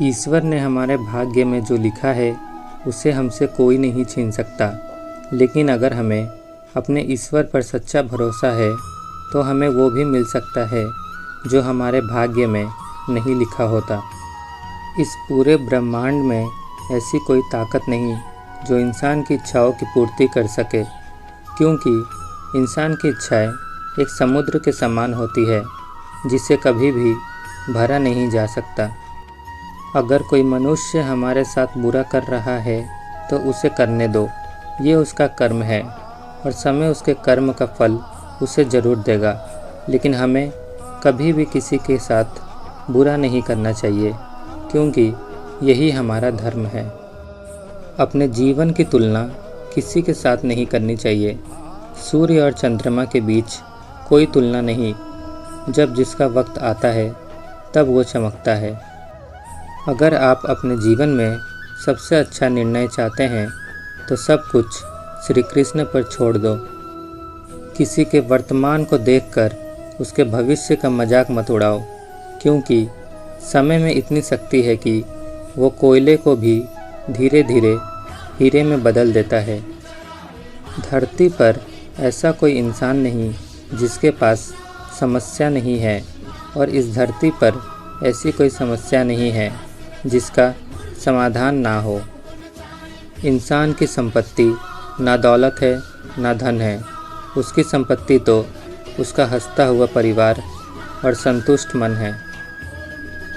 ईश्वर ने हमारे भाग्य में जो लिखा है उसे हमसे कोई नहीं छीन सकता। लेकिन अगर हमें अपने ईश्वर पर सच्चा भरोसा है तो हमें वो भी मिल सकता है जो हमारे भाग्य में नहीं लिखा होता। इस पूरे ब्रह्मांड में ऐसी कोई ताकत नहीं जो इंसान की इच्छाओं की पूर्ति कर सके, क्योंकि इंसान की इच्छाएं एक समुद्र के समान होती है जिसे कभी भी भरा नहीं जा सकता। अगर कोई मनुष्य हमारे साथ बुरा कर रहा है तो उसे करने दो, ये उसका कर्म है और समय उसके कर्म का फल उसे ज़रूर देगा। लेकिन हमें कभी भी किसी के साथ बुरा नहीं करना चाहिए, क्योंकि यही हमारा धर्म है। अपने जीवन की तुलना किसी के साथ नहीं करनी चाहिए। सूर्य और चंद्रमा के बीच कोई तुलना नहीं। जब जिसका वक्त आता है तब वो चमकता है। अगर आप अपने जीवन में सबसे अच्छा निर्णय चाहते हैं तो सब कुछ श्री कृष्ण पर छोड़ दो। किसी के वर्तमान को देखकर उसके भविष्य का मजाक मत उड़ाओ, क्योंकि समय में इतनी शक्ति है कि वो कोयले को भी धीरे धीरे हीरे में बदल देता है। धरती पर ऐसा कोई इंसान नहीं जिसके पास समस्या नहीं है, और इस धरती पर ऐसी कोई समस्या नहीं है जिसका समाधान ना हो। इंसान की संपत्ति ना दौलत है ना धन है। उसकी संपत्ति तो उसका हंसता हुआ परिवार और संतुष्ट मन है।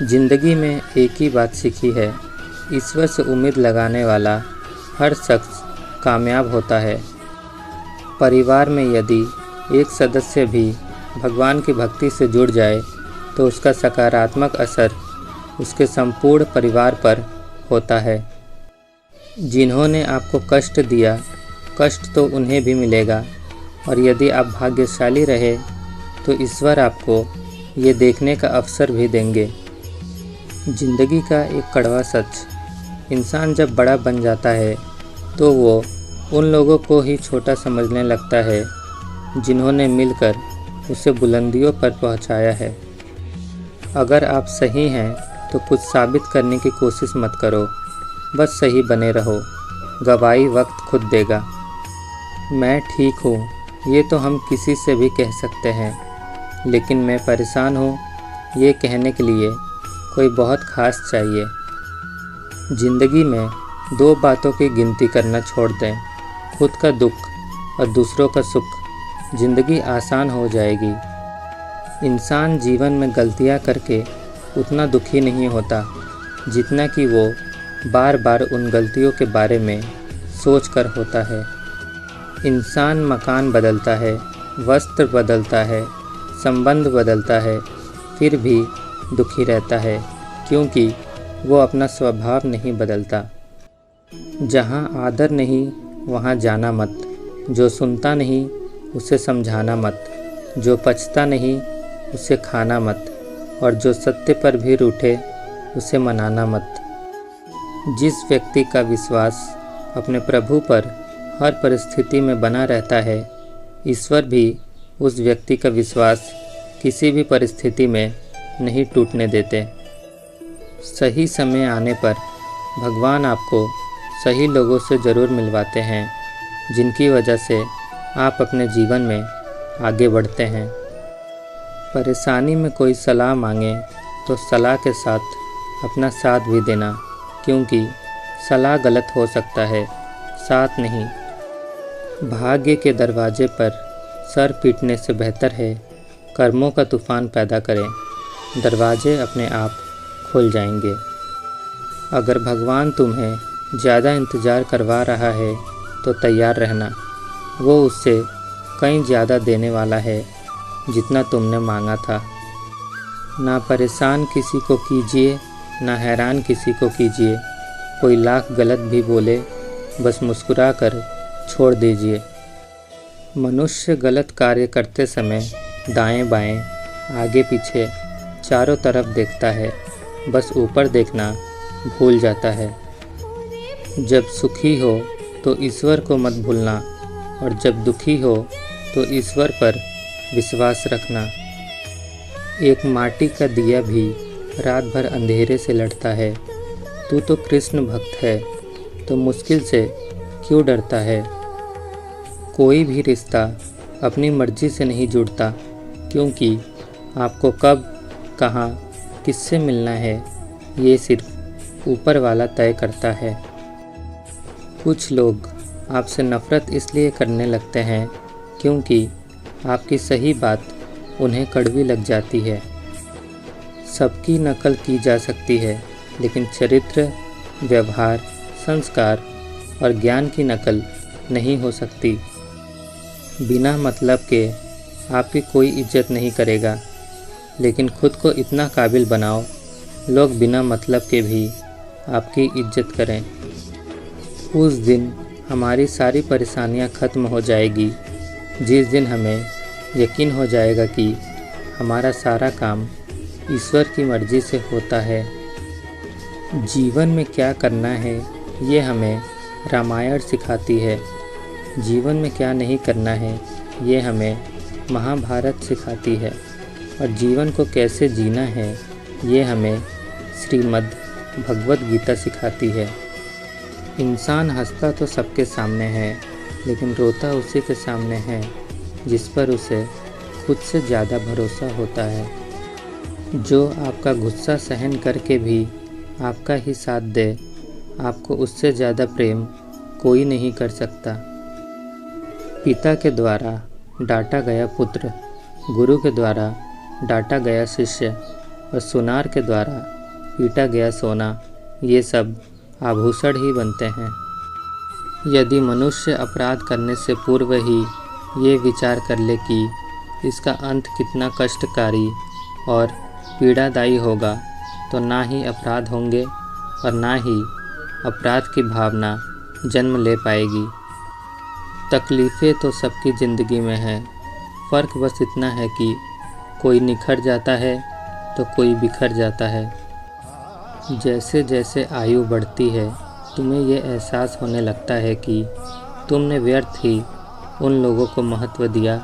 जिंदगी में एक ही बात सीखी है, ईश्वर से उम्मीद लगाने वाला हर शख्स कामयाब होता है। परिवार में यदि एक सदस्य भी भगवान की भक्ति से जुड़ जाए तो उसका सकारात्मक असर उसके संपूर्ण परिवार पर होता है। जिन्होंने आपको कष्ट दिया, कष्ट तो उन्हें भी मिलेगा, और यदि आप भाग्यशाली रहे तो ईश्वर आपको ये देखने का अवसर भी देंगे। जिंदगी का एक कड़वा सच, इंसान जब बड़ा बन जाता है तो वो उन लोगों को ही छोटा समझने लगता है जिन्होंने मिलकर उसे बुलंदियों पर पहुंचाया है। अगर आप सही हैं तो कुछ साबित करने की कोशिश मत करो, बस सही बने रहो। गवाही वक्त खुद देगा। मैं ठीक हूँ ये तो हम किसी से भी कह सकते हैं, लेकिन मैं परेशान हूँ ये कहने के लिए कोई बहुत खास चाहिए। ज़िंदगी में दो बातों की गिनती करना छोड़ दें, खुद का दुख और दूसरों का सुख। ज़िंदगी आसान हो जाएगी। इंसान जीवन में गलतियाँ करके उतना दुखी नहीं होता जितना कि वो बार बार उन गलतियों के बारे में सोच कर होता है। इंसान मकान बदलता है, वस्त्र बदलता है, संबंध बदलता है, फिर भी दुखी रहता है, क्योंकि वो अपना स्वभाव नहीं बदलता। जहाँ आदर नहीं वहाँ जाना मत। जो सुनता नहीं उसे समझाना मत। जो पचता नहीं उसे खाना मत, और जो सत्य पर भी रूठे उसे मनाना मत। जिस व्यक्ति का विश्वास अपने प्रभु पर हर परिस्थिति में बना रहता है, ईश्वर भी उस व्यक्ति का विश्वास किसी भी परिस्थिति में नहीं टूटने देते। सही समय आने पर भगवान आपको सही लोगों से ज़रूर मिलवाते हैं, जिनकी वजह से आप अपने जीवन में आगे बढ़ते हैं। परेशानी में कोई सलाह मांगे तो सलाह के साथ अपना साथ भी देना, क्योंकि सलाह गलत हो सकता है, साथ नहीं। भाग्य के दरवाजे पर सर पीटने से बेहतर है कर्मों का तूफ़ान पैदा करें। दरवाजे अपने आप खुल जाएंगे। अगर भगवान तुम्हें ज़्यादा इंतज़ार करवा रहा है तो तैयार रहना। वो उससे कहीं ज़्यादा देने वाला है जितना तुमने मांगा था। ना परेशान किसी को कीजिए, ना हैरान किसी को कीजिए। कोई लाख गलत भी बोले, बस मुस्कुरा कर छोड़ दीजिए। मनुष्य गलत कार्य करते समय दाएं बाएं, आगे पीछे, चारों तरफ देखता है, बस ऊपर देखना भूल जाता है। जब सुखी हो तो ईश्वर को मत भूलना, और जब दुखी हो तो ईश्वर पर विश्वास रखना। एक माटी का दिया भी रात भर अंधेरे से लड़ता है। तू तो कृष्ण भक्त है, तो मुश्किल से क्यों डरता है। कोई भी रिश्ता अपनी मर्जी से नहीं जुड़ता, क्योंकि आपको कब, कहाँ, किससे मिलना है, ये सिर्फ ऊपर वाला तय करता है। कुछ लोग आपसे नफ़रत इसलिए करने लगते हैं क्योंकि आपकी सही बात उन्हें कड़वी लग जाती है। सबकी नकल की जा सकती है, लेकिन चरित्र, व्यवहार, संस्कार और ज्ञान की नकल नहीं हो सकती। बिना मतलब के आपकी कोई इज्जत नहीं करेगा, लेकिन खुद को इतना काबिल बनाओ लोग बिना मतलब के भी आपकी इज्जत करें। उस दिन हमारी सारी परेशानियां ख़त्म हो जाएगी, जिस दिन हमें यकीन हो जाएगा कि हमारा सारा काम ईश्वर की मर्ज़ी से होता है। जीवन में क्या करना है ये हमें रामायण सिखाती है। जीवन में क्या नहीं करना है ये हमें महाभारत सिखाती है। और जीवन को कैसे जीना है ये हमें श्रीमद् भगवद गीता सिखाती है। इंसान हंसता तो सबके सामने है, लेकिन रोता उसी के सामने है जिस पर उसे खुद से ज़्यादा भरोसा होता है। जो आपका गुस्सा सहन करके भी आपका ही साथ दे, आपको उससे ज़्यादा प्रेम कोई नहीं कर सकता। पिता के द्वारा डांटा गया पुत्र, गुरु के द्वारा डांटा गया शिष्य और सुनार के द्वारा पीटा गया सोना, ये सब आभूषण ही बनते हैं। यदि मनुष्य अपराध करने से पूर्व ही ये विचार कर ले कि इसका अंत कितना कष्टकारी और पीड़ादायी होगा, तो ना ही अपराध होंगे और ना ही अपराध की भावना जन्म ले पाएगी। तकलीफ़ें तो सबकी ज़िंदगी में हैं, फ़र्क बस इतना है कि कोई निखर जाता है तो कोई बिखर जाता है। जैसे जैसे आयु बढ़ती है, तुम्हें ये एहसास होने लगता है कि तुमने व्यर्थ ही उन लोगों को महत्व दिया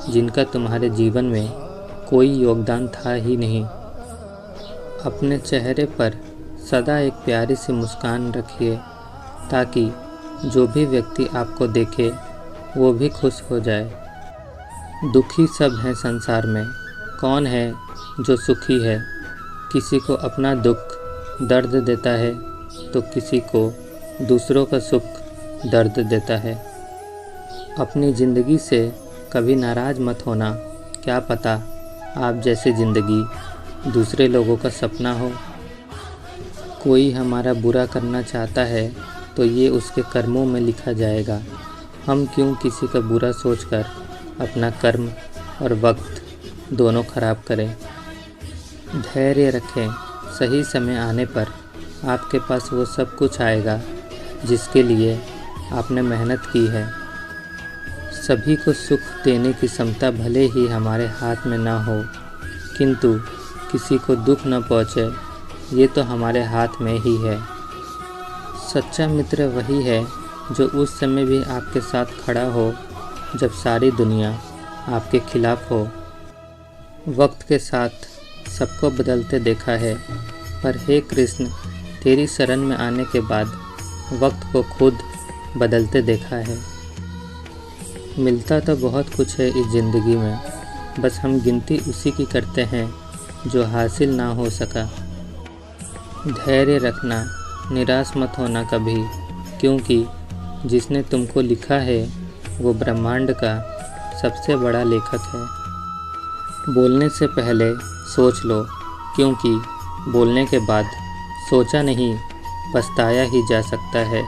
जिनका तुम्हारे जीवन में कोई योगदान था ही नहीं। अपने चेहरे पर सदा एक प्यारी सी मुस्कान रखिए, ताकि जो भी व्यक्ति आपको देखे वो भी खुश हो जाए। दुखी सब हैं संसार में, कौन है जो सुखी है। किसी को अपना दुख दर्द देता है तो किसी को दूसरों का सुख दर्द देता है। अपनी ज़िंदगी से कभी नाराज़ मत होना, क्या पता आप जैसी ज़िंदगी दूसरे लोगों का सपना हो। कोई हमारा बुरा करना चाहता है तो ये उसके कर्मों में लिखा जाएगा। हम क्यों किसी का बुरा सोचकर अपना कर्म और वक्त दोनों खराब करें। धैर्य रखें, सही समय आने पर आपके पास वो सब कुछ आएगा जिसके लिए आपने मेहनत की है। सभी को सुख देने की क्षमता भले ही हमारे हाथ में ना हो, किंतु किसी को दुख न पहुँचे ये तो हमारे हाथ में ही है। सच्चा मित्र वही है जो उस समय भी आपके साथ खड़ा हो जब सारी दुनिया आपके खिलाफ हो। वक्त के साथ सबको बदलते देखा है, पर हे कृष्ण, तेरी शरण में आने के बाद वक्त को खुद बदलते देखा है। मिलता तो बहुत कुछ है इस ज़िंदगी में, बस हम गिनती उसी की करते हैं जो हासिल ना हो सका। धैर्य रखना, निराश मत होना कभी, क्योंकि जिसने तुमको लिखा है वो ब्रह्मांड का सबसे बड़ा लेखक है। बोलने से पहले सोच लो, क्योंकि बोलने के बाद सोचा नहीं पछताया ही जा सकता है।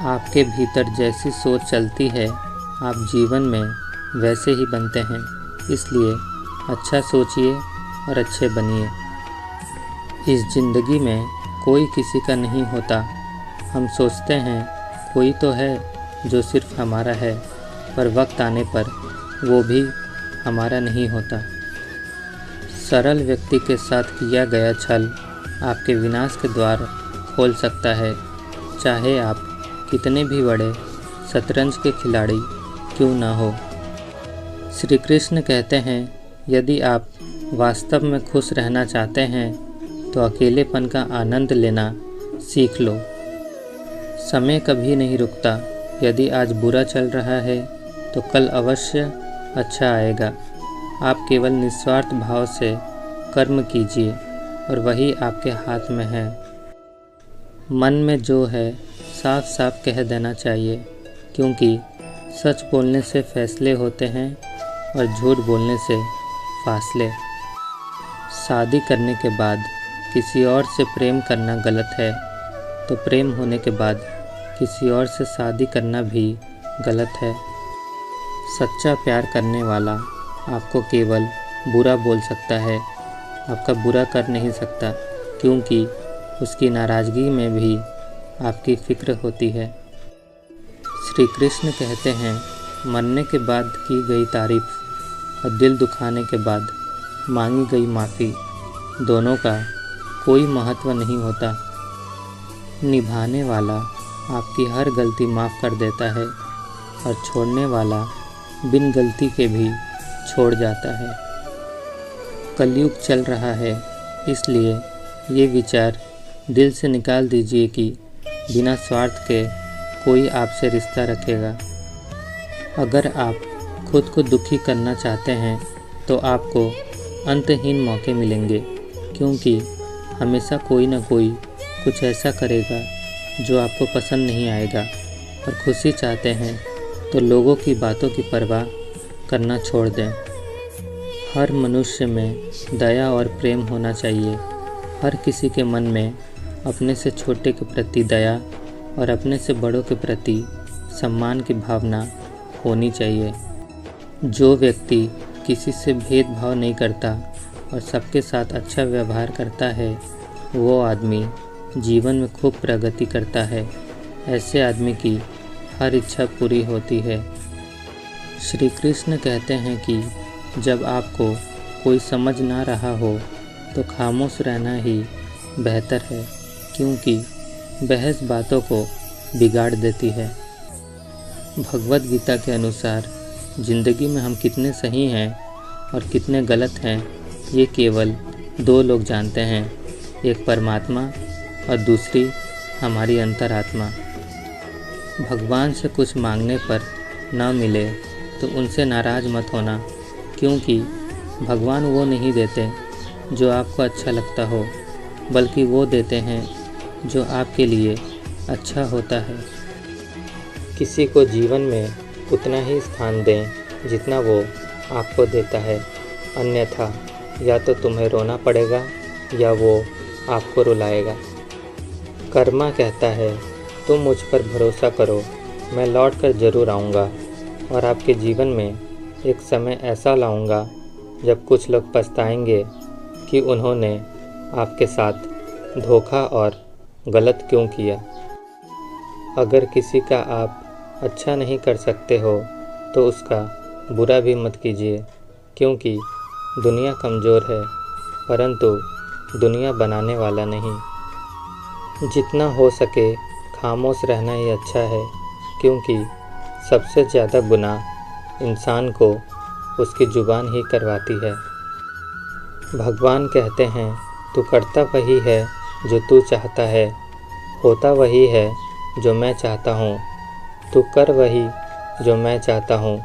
आपके भीतर जैसी सोच चलती है, आप जीवन में वैसे ही बनते हैं। इसलिए अच्छा सोचिए और अच्छे बनिए। इस ज़िंदगी में कोई किसी का नहीं होता। हम सोचते हैं कोई तो है जो सिर्फ हमारा है, पर वक्त आने पर वो भी हमारा नहीं होता। सरल व्यक्ति के साथ किया गया छल आपके विनाश के द्वार खोल सकता है, चाहे आप कितने भी बड़े शतरंज के खिलाड़ी क्यों ना हो। श्री कृष्ण कहते हैं, यदि आप वास्तव में खुश रहना चाहते हैं तो अकेलेपन का आनंद लेना सीख लो। समय कभी नहीं रुकता। यदि आज बुरा चल रहा है तो कल अवश्य अच्छा आएगा। आप केवल निस्वार्थ भाव से कर्म कीजिए और वही आपके हाथ में है। मन में जो है साफ साफ कह देना चाहिए, क्योंकि सच बोलने से फैसले होते हैं और झूठ बोलने से फासले। शादी करने के बाद किसी और से प्रेम करना गलत है, तो प्रेम होने के बाद किसी और से शादी करना भी गलत है। सच्चा प्यार करने वाला आपको केवल बुरा बोल सकता है, आपका बुरा कर नहीं सकता, क्योंकि उसकी नाराज़गी में भी आपकी फ़िक्र होती है। श्री कृष्ण कहते हैं, मरने के बाद की गई तारीफ़ और दिल दुखाने के बाद मांगी गई माफ़ी, दोनों का कोई महत्व नहीं होता। निभाने वाला आपकी हर गलती माफ़ कर देता है और छोड़ने वाला बिन गलती के भी छोड़ जाता है। कलयुग चल रहा है, इसलिए ये विचार दिल से निकाल दीजिए कि बिना स्वार्थ के कोई आपसे रिश्ता रखेगा। अगर आप खुद को दुखी करना चाहते हैं तो आपको अंतहीन मौके मिलेंगे, क्योंकि हमेशा कोई ना कोई कुछ ऐसा करेगा जो आपको पसंद नहीं आएगा। और खुशी चाहते हैं तो लोगों की बातों की परवाह करना छोड़ दें। हर मनुष्य में दया और प्रेम होना चाहिए। हर किसी के मन में अपने से छोटे के प्रति दया और अपने से बड़ों के प्रति सम्मान की भावना होनी चाहिए। जो व्यक्ति किसी से भेदभाव नहीं करता और सबके साथ अच्छा व्यवहार करता है, वो आदमी जीवन में खूब प्रगति करता है। ऐसे आदमी की हर इच्छा पूरी होती है। श्री कृष्ण कहते हैं कि जब आपको कोई समझ ना रहा हो तो खामोश रहना ही बेहतर है, क्योंकि बहस बातों को बिगाड़ देती है। भगवद गीता के अनुसार ज़िंदगी में हम कितने सही हैं और कितने गलत हैं, ये केवल दो लोग जानते हैं, एक परमात्मा और दूसरी हमारी अंतरात्मा। भगवान से कुछ मांगने पर न मिले तो उनसे नाराज़ मत होना, क्योंकि भगवान वो नहीं देते जो आपको अच्छा लगता हो, बल्कि वो देते हैं जो आपके लिए अच्छा होता है। किसी को जीवन में उतना ही स्थान दें जितना वो आपको देता है, अन्यथा या तो तुम्हें रोना पड़ेगा या वो आपको रुलाएगा। कर्मा कहता है, तुम मुझ पर भरोसा करो, मैं लौट कर ज़रूर आऊँगा और आपके जीवन में एक समय ऐसा लाऊँगा जब कुछ लोग पछताएंगे कि उन्होंने आपके साथ धोखा और गलत क्यों किया। अगर किसी का आप अच्छा नहीं कर सकते हो तो उसका बुरा भी मत कीजिए, क्योंकि दुनिया कमज़ोर है, परंतु दुनिया बनाने वाला नहीं। जितना हो सके खामोश रहना ही अच्छा है, क्योंकि सबसे ज़्यादा गुनाह इंसान को उसकी ज़ुबान ही करवाती है। भगवान कहते हैं, तू करता वही है जो तू चाहता है, होता वही है जो मैं चाहता हूँ। तू कर वही जो मैं चाहता हूँ,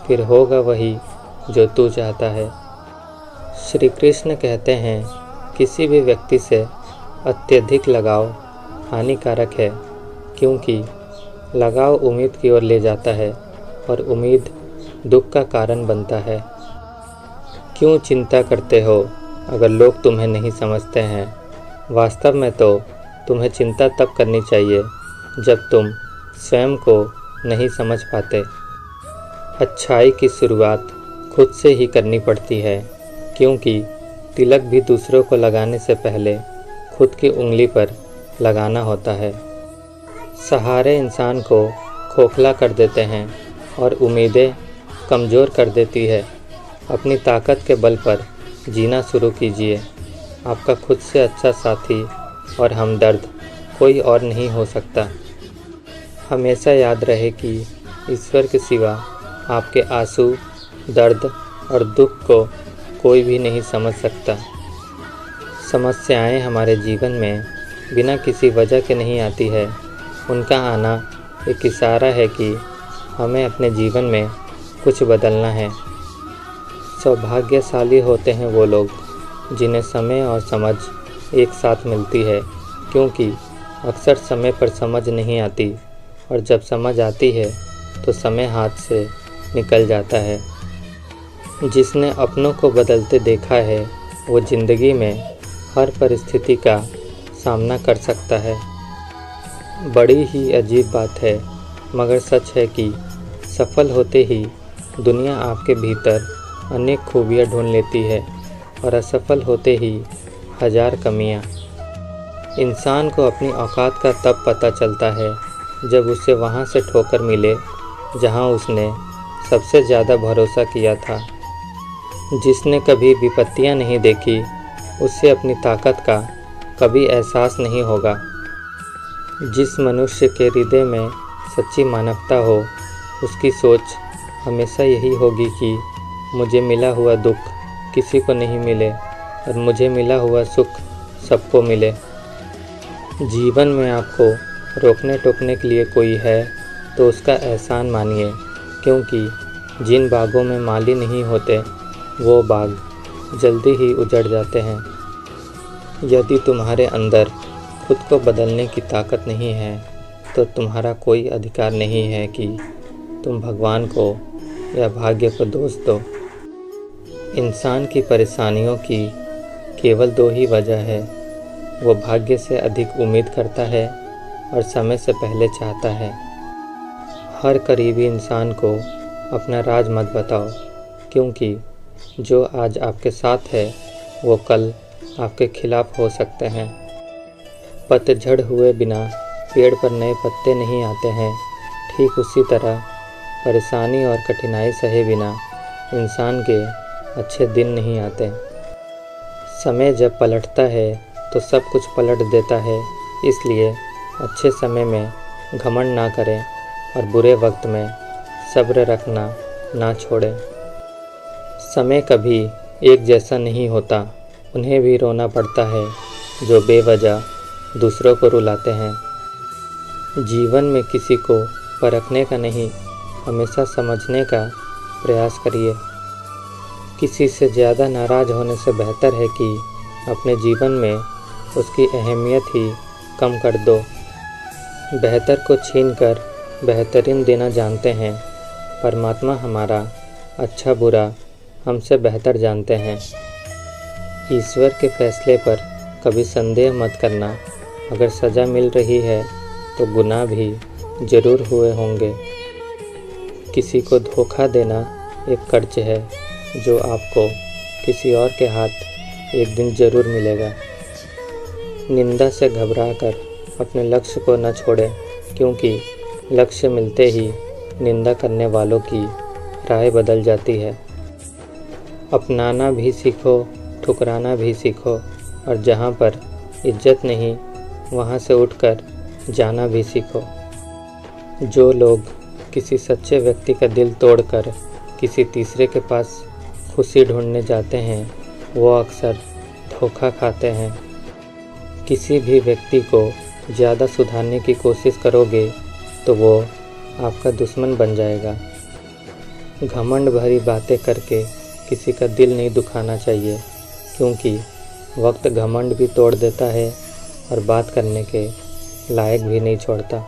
फिर होगा वही जो तू चाहता है। श्री कृष्ण कहते हैं, किसी भी व्यक्ति से अत्यधिक लगाव हानिकारक है, क्योंकि लगाव उम्मीद की ओर ले जाता है और उम्मीद दुख का कारण बनता है। क्यों चिंता करते हो अगर लोग तुम्हें नहीं समझते हैं? वास्तव में तो तुम्हें चिंता तब करनी चाहिए जब तुम स्वयं को नहीं समझ पाते। अच्छाई की शुरुआत खुद से ही करनी पड़ती है, क्योंकि तिलक भी दूसरों को लगाने से पहले खुद की उंगली पर लगाना होता है। सहारे इंसान को खोखला कर देते हैं और उम्मीदें कमज़ोर कर देती है। अपनी ताकत के बल पर जीना शुरू कीजिए। आपका खुद से अच्छा साथी और हमदर्द कोई और नहीं हो सकता। हमेशा याद रहे कि ईश्वर के सिवा आपके आंसू, दर्द और दुख को कोई भी नहीं समझ सकता। समस्याएं हमारे जीवन में बिना किसी वजह के नहीं आती है। उनका आना एक इशारा है कि हमें अपने जीवन में कुछ बदलना है। सौभाग्यशाली होते हैं वो लोग जिन्हें समय और समझ एक साथ मिलती है, क्योंकि अक्सर समय पर समझ नहीं आती और जब समझ आती है तो समय हाथ से निकल जाता है। जिसने अपनों को बदलते देखा है वो ज़िंदगी में हर परिस्थिति का सामना कर सकता है। बड़ी ही अजीब बात है, मगर सच है कि सफल होते ही दुनिया आपके भीतर अनेक खूबियाँ ढूंढ लेती है और असफल होते ही हजार कमियाँ। इंसान को अपनी औकात का तब पता चलता है जब उसे वहाँ से ठोकर मिले जहाँ उसने सबसे ज़्यादा भरोसा किया था। जिसने कभी विपत्तियाँ नहीं देखी उससे अपनी ताकत का कभी एहसास नहीं होगा। जिस मनुष्य के हृदय में सच्ची मानवता हो उसकी सोच हमेशा यही होगी कि मुझे मिला हुआ दुख किसी को नहीं मिले और मुझे मिला हुआ सुख सबको मिले। जीवन में आपको रोकने टोकने के लिए कोई है तो उसका एहसान मानिए, क्योंकि जिन बागों में माली नहीं होते वो बाग जल्दी ही उजड़ जाते हैं। यदि तुम्हारे अंदर खुद को बदलने की ताकत नहीं है तो तुम्हारा कोई अधिकार नहीं है कि तुम भगवान को या भाग्य को दोष दो। इंसान की परेशानियों की केवल दो ही वजह है, वो भाग्य से अधिक उम्मीद करता है और समय से पहले चाहता है। हर करीबी इंसान को अपना राज मत बताओ, क्योंकि जो आज आपके साथ है वो कल आपके खिलाफ हो सकते हैं। पतझड़ हुए बिना पेड़ पर नए पत्ते नहीं आते हैं। ठीक उसी तरह परेशानी और कठिनाई सहे बिना इंसान के अच्छे दिन नहीं आते। समय जब पलटता है तो सब कुछ पलट देता है, इसलिए अच्छे समय में घमंड ना करें और बुरे वक्त में सब्र रखना ना छोड़ें। समय कभी एक जैसा नहीं होता, उन्हें भी रोना पड़ता है जो बेवजह दूसरों को रुलाते हैं। जीवन में किसी को परखने का नहीं, हमेशा समझने का प्रयास करिए। किसी से ज़्यादा नाराज़ होने से बेहतर है कि अपने जीवन में उसकी अहमियत ही कम कर दो। बेहतर को छीनकर बेहतरीन देना जानते हैं। परमात्मा हमारा अच्छा बुरा हमसे बेहतर जानते हैं। ईश्वर के फैसले पर कभी संदेह मत करना। अगर सज़ा मिल रही है तो गुनाह भी ज़रूर हुए होंगे। किसी को धोखा देना एक कर्ज है जो आपको किसी और के हाथ एक दिन ज़रूर मिलेगा। निंदा से घबराकर अपने लक्ष्य को न छोड़ें, क्योंकि लक्ष्य मिलते ही निंदा करने वालों की राय बदल जाती है। अपनाना भी सीखो, ठुकराना भी सीखो, और जहाँ पर इज्जत नहीं वहाँ से उठकर जाना भी सीखो। जो लोग किसी सच्चे व्यक्ति का दिल तोड़कर किसी तीसरे के पास खुशी ढूंढने जाते हैं वो अक्सर धोखा खाते हैं। किसी भी व्यक्ति को ज़्यादा सुधारने की कोशिश करोगे तो वो आपका दुश्मन बन जाएगा। घमंड भरी बातें करके किसी का दिल नहीं दुखाना चाहिए, क्योंकि वक्त घमंड भी तोड़ देता है और बात करने के लायक भी नहीं छोड़ता।